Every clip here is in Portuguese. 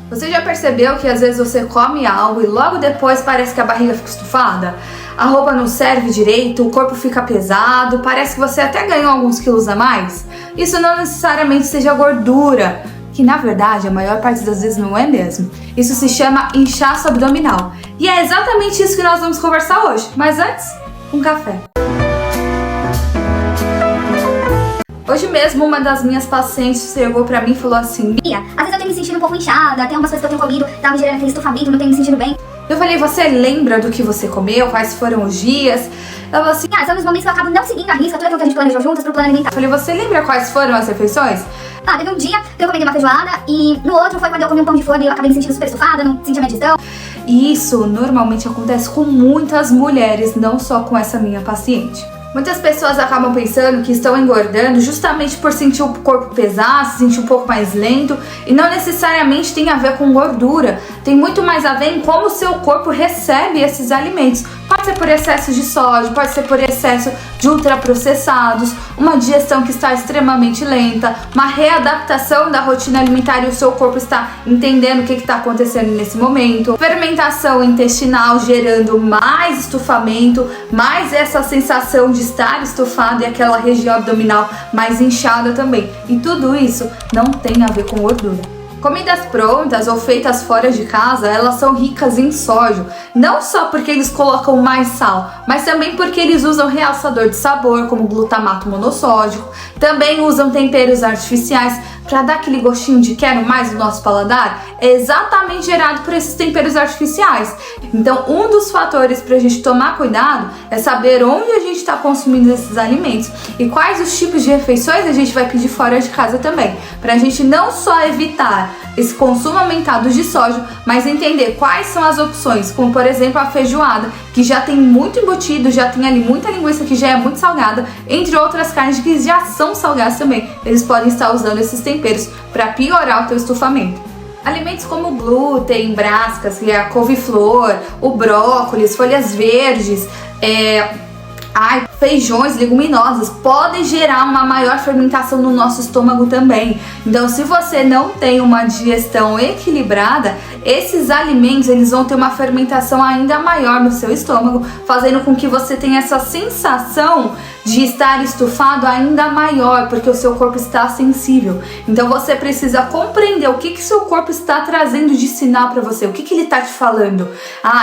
Você já percebeu que às vezes você come algo e logo depois parece que a barriga fica estufada? A roupa não serve direito, o corpo fica pesado, parece que você até ganhou alguns quilos a mais? Isso não necessariamente seja gordura, que na verdade a maior parte das vezes não é mesmo. Isso se chama inchaço abdominal. E é exatamente isso que nós vamos conversar hoje. Mas antes, um café. Hoje mesmo, uma das minhas pacientes chegou pra mim e falou assim: Mia, às vezes eu tenho me sentindo um pouco inchada, tem algumas coisas que eu tenho comido, tá me gerando aquele estufamento, não tenho me sentindo bem. Eu falei: você lembra do que você comeu? Quais foram os dias? Ela falou assim: são nos momentos que eu acabo não seguindo a risca, tudo aquilo que a gente planejou juntas pro plano alimentar. eu falei: você lembra quais foram as refeições? Teve um dia que eu comi uma feijoada e no outro foi quando eu comi um pão de forma e eu acabei me sentindo super estufada, não sentia minha digestão. E isso normalmente acontece com muitas mulheres, não só com essa minha paciente. Muitas pessoas acabam pensando que estão engordando justamente por sentir o corpo pesar, se sentir um pouco mais lento, e não necessariamente tem a ver com gordura. Tem muito mais a ver em como o seu corpo recebe esses alimentos. Pode ser por excesso de sódio, pode ser por excesso de ultraprocessados, uma digestão que está extremamente lenta, uma readaptação da rotina alimentar e o seu corpo está entendendo o que está acontecendo nesse momento, fermentação intestinal gerando mais estufamento, mais essa sensação de estar estufado e aquela região abdominal mais inchada também. E tudo isso não tem a ver com gordura. Comidas prontas ou feitas fora de casa, elas são ricas em sódio, não só porque eles colocam mais sal, mas também porque eles usam realçador de sabor, como glutamato monossódico, também usam temperos artificiais para dar aquele gostinho de quero mais no nosso paladar, é exatamente gerado por esses temperos artificiais. Então, um dos fatores para a gente tomar cuidado é saber onde a gente está consumindo esses alimentos e quais os tipos de refeições a gente vai pedir fora de casa também, para a gente não só evitar esse consumo aumentado de sódio, mas entender quais são as opções, como por exemplo a feijoada, que já tem muito embutido, já tem ali muita linguiça que já é muito salgada, entre outras carnes que já são salgadas também. Eles podem estar usando esses temperos para piorar o teu estufamento. Alimentos como glúten, brascas, que é a couve-flor, o brócolis, folhas verdes, feijões, leguminosas, podem gerar uma maior fermentação no nosso estômago também. Então, se você não tem uma digestão equilibrada, esses alimentos eles vão ter uma fermentação ainda maior no seu estômago, fazendo com que você tenha essa sensação de estar estufado ainda maior, porque o seu corpo está sensível. Então você precisa compreender o que seu corpo está trazendo de sinal para você, o que ele está te falando.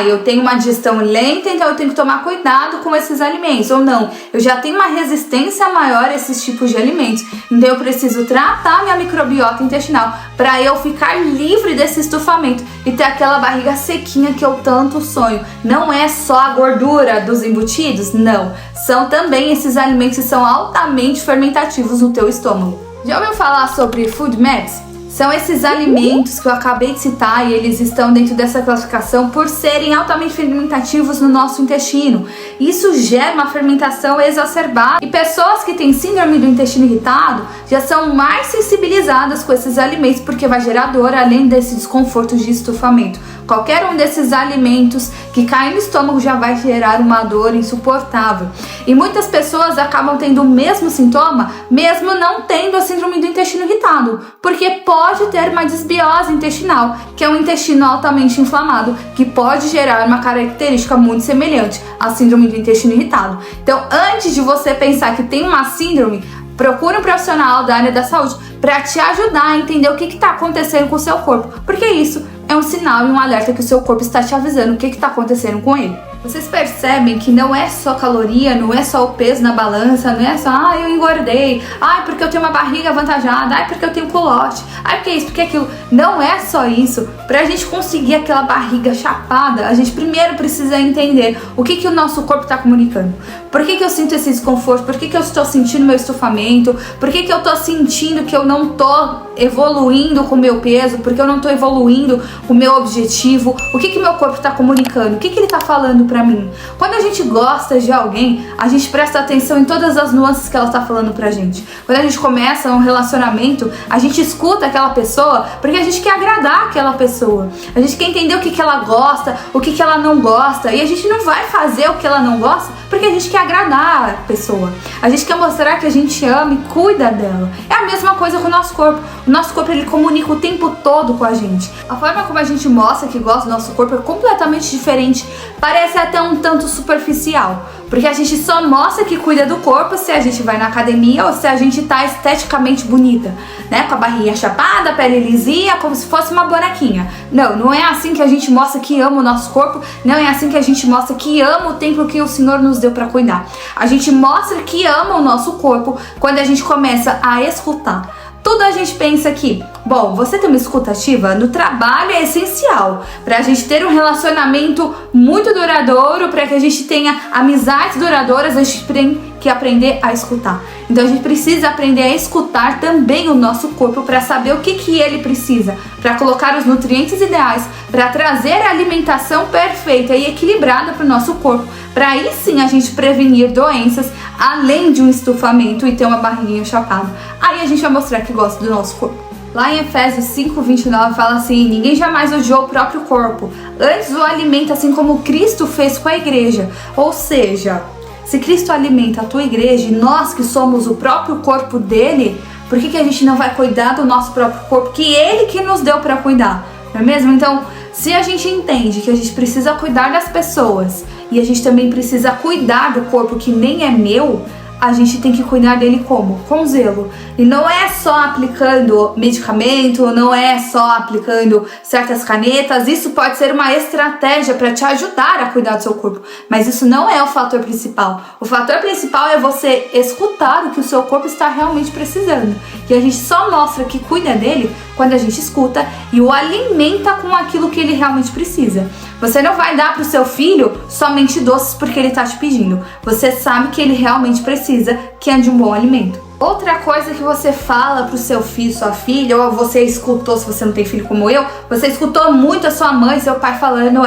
Eu tenho uma digestão lenta, então eu tenho que tomar cuidado com esses alimentos, ou não, eu já tenho uma resistência maior a esses tipos de alimentos, então eu preciso tratar minha microbiota intestinal para eu ficar livre desse estufamento e ter aquela barriga sequinha que eu tanto sonho. Não é só a gordura dos embutidos, não, são também esses alimentos que são altamente fermentativos no teu estômago. Já ouviu falar sobre food maps? São esses alimentos que eu acabei de citar e eles estão dentro dessa classificação por serem altamente fermentativos no nosso intestino. Isso gera uma fermentação exacerbada e pessoas que têm síndrome do intestino irritado já são mais sensibilizadas com esses alimentos porque vai gerar dor além desse desconforto de estufamento. Qualquer um desses alimentos que caem no estômago já vai gerar uma dor insuportável. E muitas pessoas acabam tendo o mesmo sintoma, mesmo não tendo a síndrome do intestino irritado, porque pode ter uma desbiose intestinal, que é um intestino altamente inflamado, que pode gerar uma característica muito semelhante à síndrome do intestino irritado. Então, antes de você pensar que tem uma síndrome, procure um profissional da área da saúde para te ajudar a entender o que está acontecendo com o seu corpo, porque isso é um sinal e um alerta que o seu corpo está te avisando o que está acontecendo com ele. Vocês percebem que não é só caloria, não é só o peso na balança, não é só, eu engordei, porque eu tenho uma barriga avantajada, porque eu tenho culote, porque isso, porque aquilo. Não é só isso. Pra gente conseguir aquela barriga chapada, a gente primeiro precisa entender o que o nosso corpo está comunicando. Por que eu sinto esse desconforto? Por que eu estou sentindo meu estufamento? Por que eu estou sentindo que eu não estou evoluindo com o meu peso? Por que eu não estou evoluindo com o meu objetivo? O que meu corpo está comunicando? O que ele está falando pra mim? Quando a gente gosta de alguém, a gente presta atenção em todas as nuances que ela está falando pra gente. Quando a gente começa um relacionamento, a gente escuta aquela pessoa porque a gente quer agradar aquela pessoa. A gente quer entender o que ela gosta, o que ela não gosta. E a gente não vai fazer o que ela não gosta porque a gente quer agradar a pessoa. A gente quer mostrar que a gente ama e cuida dela. É a mesma coisa com o nosso corpo. O Nosso corpo, ele comunica o tempo todo com a gente. A forma como a gente mostra que gosta do nosso corpo é completamente diferente. Parece até um tanto superficial, porque a gente só mostra que cuida do corpo se a gente vai na academia ou se a gente tá esteticamente bonita, né? Com a barriguinha chapada, a pele lisinha, como se fosse uma bonequinha. Não é assim que a gente mostra que ama o nosso corpo, não é assim que a gente mostra que ama o tempo que o Senhor nos deu para cuidar. A gente mostra que ama o nosso corpo quando a gente começa a escutar. Tudo a gente pensa que, bom, você ter uma escuta ativa no trabalho é essencial para a gente ter um relacionamento muito duradouro, para que a gente tenha amizades duradouras, a gente tem que aprender a escutar. Então a gente precisa aprender a escutar também o nosso corpo para saber o que ele precisa, para colocar os nutrientes ideais, para trazer a alimentação perfeita e equilibrada para o nosso corpo, para aí sim a gente prevenir doenças, além de um estufamento e ter uma barriguinha chapada. Aí a gente vai mostrar que gosta do nosso corpo. Lá em Efésios 5:29 fala assim: ninguém jamais odiou o próprio corpo, antes o alimenta assim como Cristo fez com a igreja. Ou seja, se Cristo alimenta a tua igreja e nós que somos o próprio corpo dele, por que a gente não vai cuidar do nosso próprio corpo, que ele que nos deu para cuidar, não é mesmo? Então, se a gente entende que a gente precisa cuidar das pessoas e a gente também precisa cuidar do corpo que nem é meu, a gente tem que cuidar dele como? Com zelo. E não é só aplicando medicamento, não é só aplicando certas canetas. Isso pode ser uma estratégia para te ajudar a cuidar do seu corpo, mas isso não é o fator principal. O fator principal é você escutar o que o seu corpo está realmente precisando. E a gente só mostra que cuida dele quando a gente escuta e o alimenta com aquilo que ele realmente precisa. Você não vai dar para o seu filho somente doces porque ele está te pedindo. Você sabe que ele realmente precisa, que é de um bom alimento. Outra coisa que você fala pro seu filho, sua filha, ou você escutou, se você não tem filho como eu, você escutou muito a sua mãe e seu pai falando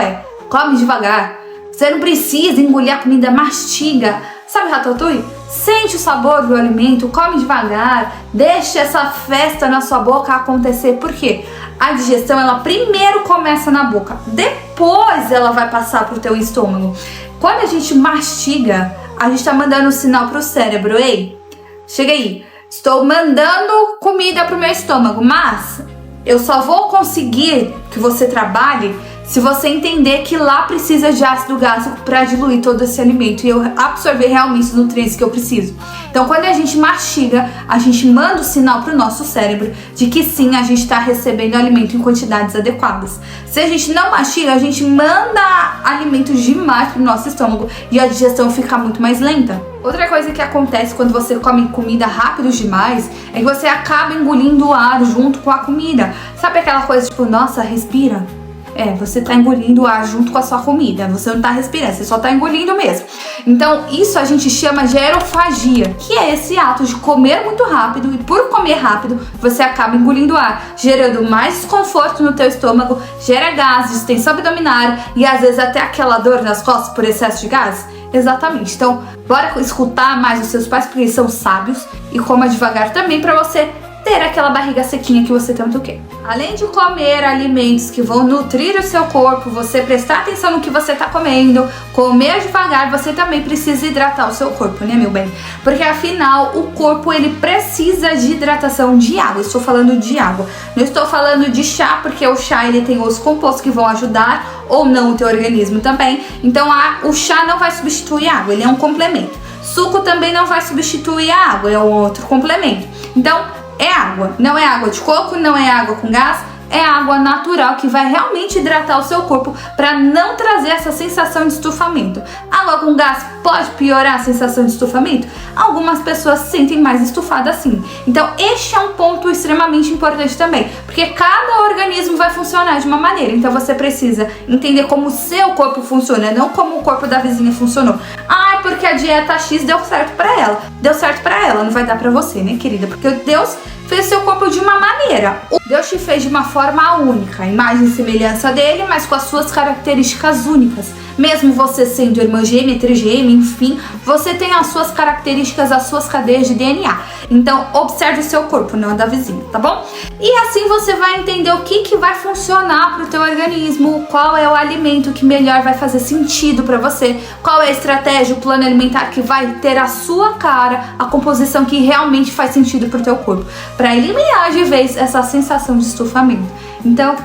come devagar. Você não precisa engolir a comida, mastiga. Sabe ratatouille? Sente o sabor do alimento, come devagar, deixa essa festa na sua boca acontecer. Por quê? A digestão, ela primeiro começa na boca, depois ela vai passar pro teu estômago. Quando a gente mastiga, a gente tá mandando um sinal pro cérebro: ei, chega aí, estou mandando comida pro meu estômago, mas eu só vou conseguir que você trabalhe se você entender que lá precisa de ácido gástrico para diluir todo esse alimento e eu absorver realmente os nutrientes que eu preciso. Então, quando a gente mastiga, a gente manda o sinal para o nosso cérebro de que sim, a gente está recebendo alimento em quantidades adequadas. Se a gente não mastiga, a gente manda alimentos demais para o nosso estômago e a digestão fica muito mais lenta. Outra coisa que acontece quando você come comida rápido demais é que você acaba engolindo o ar junto com a comida. Sabe aquela coisa tipo, nossa, respira? Você tá engolindo o ar junto com a sua comida, você não tá respirando, você só tá engolindo mesmo. Então isso a gente chama de aerofagia, que é esse ato de comer muito rápido e por comer rápido você acaba engolindo o ar, gerando mais desconforto no teu estômago, gera gases, distensão abdominal e às vezes até aquela dor nas costas por excesso de gases. Exatamente, então bora escutar mais os seus pais porque eles são sábios e coma devagar também para você ter aquela barriga sequinha que você tanto quer. Além de comer alimentos que vão nutrir o seu corpo, você prestar atenção no que você está comendo, comer devagar, você também precisa hidratar o seu corpo, né, meu bem? Porque afinal, o corpo ele precisa de hidratação de água. Estou falando de água. Não estou falando de chá, porque o chá ele tem os compostos que vão ajudar ou não o teu organismo também. Então, o chá não vai substituir a água, ele é um complemento. Suco também não vai substituir a água, é um outro complemento. Então, é água, não é água de coco, não é água com gás, é água natural que vai realmente hidratar o seu corpo para não trazer essa sensação de estufamento. Água com gás pode piorar a sensação de estufamento? Algumas pessoas se sentem mais estufadas sim. Então este é um ponto extremamente importante também, porque cada organismo vai funcionar de uma maneira, então você precisa entender como o seu corpo funciona, não como o corpo da vizinha funcionou. Porque a dieta X deu certo pra ela. Deu certo pra ela, não vai dar pra você, né, querida? Porque Deus fez seu corpo de uma maneira. Deus te fez de uma forma única, imagem e semelhança dele, mas com as suas características únicas. Mesmo você sendo irmã gêmea, trigêmea, enfim, você tem as suas características, as suas cadeias de DNA. Então, observe o seu corpo, não a da vizinha, tá bom? E assim você vai entender o que vai funcionar pro teu organismo, qual é o alimento que melhor vai fazer sentido para você, qual é a estratégia, o plano alimentar que vai ter a sua cara, a composição que realmente faz sentido pro teu corpo, para eliminar de vez essa sensação de estufamento. Então,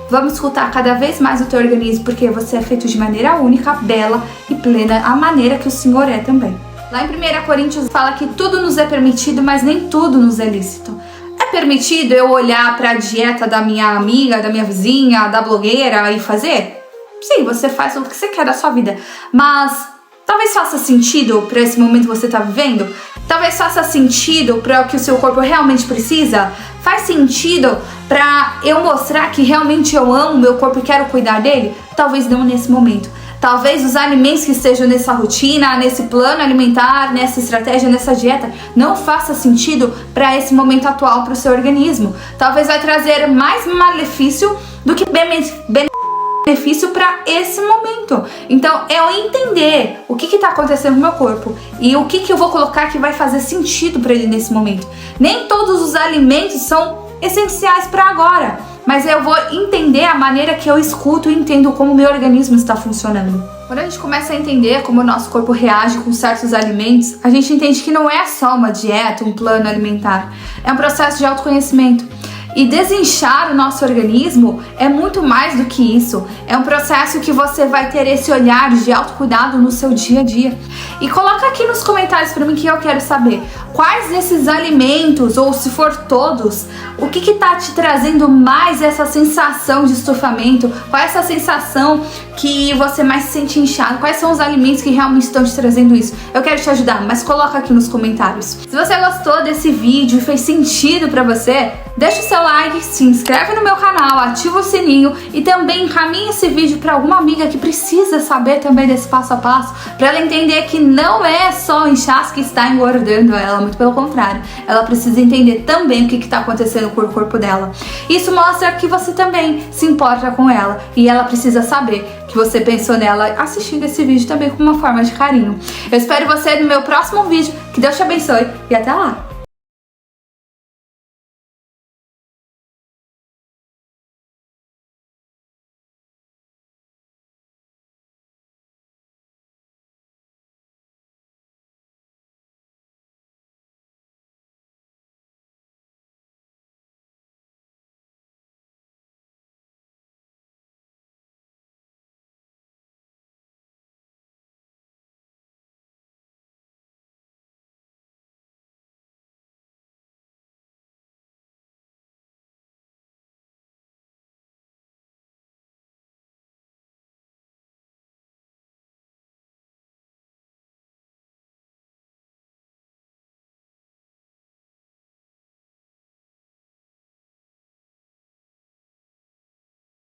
vamos escutar cada vez mais o teu organismo, porque você é feito de maneira única, bela e plena, a maneira que o Senhor é também. Lá em 1 Coríntios fala que tudo nos é permitido, mas nem tudo nos é lícito. É permitido eu olhar para a dieta da minha amiga, da minha vizinha, da blogueira e fazer? Sim, você faz o que você quer da sua vida, mas talvez faça sentido para esse momento que você está vivendo? Talvez faça sentido para o que o seu corpo realmente precisa? Faz sentido para eu mostrar que realmente eu amo meu corpo e quero cuidar dele? Talvez não nesse momento. Talvez os alimentos que estejam nessa rotina, nesse plano alimentar, nessa estratégia, nessa dieta, não faça sentido para esse momento atual para o seu organismo. Talvez vai trazer mais malefício do que benefício para esse momento. Então, eu entender o que está acontecendo no meu corpo e o que eu vou colocar que vai fazer sentido para ele nesse momento. Nem todos os alimentos são essenciais para agora, mas eu vou entender a maneira que eu escuto e entendo como o meu organismo está funcionando. Quando a gente começa a entender como o nosso corpo reage com certos alimentos, a gente entende que não é só uma dieta, um plano alimentar, é um processo de autoconhecimento. E desinchar o nosso organismo é muito mais do que isso. É um processo que você vai ter esse olhar de autocuidado no seu dia a dia. E coloca aqui nos comentários para mim que eu quero saber quais desses alimentos, ou se for todos, o que tá te trazendo mais essa sensação de estufamento? Qual é essa sensação que você mais se sente inchado? Quais são os alimentos que realmente estão te trazendo isso? Eu quero te ajudar, mas coloca aqui nos comentários. Se você gostou desse vídeo e fez sentido para você, deixa o seu like, se inscreve no meu canal, ativa o sininho e também encaminha esse vídeo para alguma amiga que precisa saber também desse passo a passo, para ela entender que não é só o inchaço que está engordando ela, muito pelo contrário, ela precisa entender também o que está acontecendo com o corpo dela. Isso mostra que você também se importa com ela e ela precisa saber que você pensou nela assistindo esse vídeo também com uma forma de carinho. Eu espero você no meu próximo vídeo, que Deus te abençoe e até lá!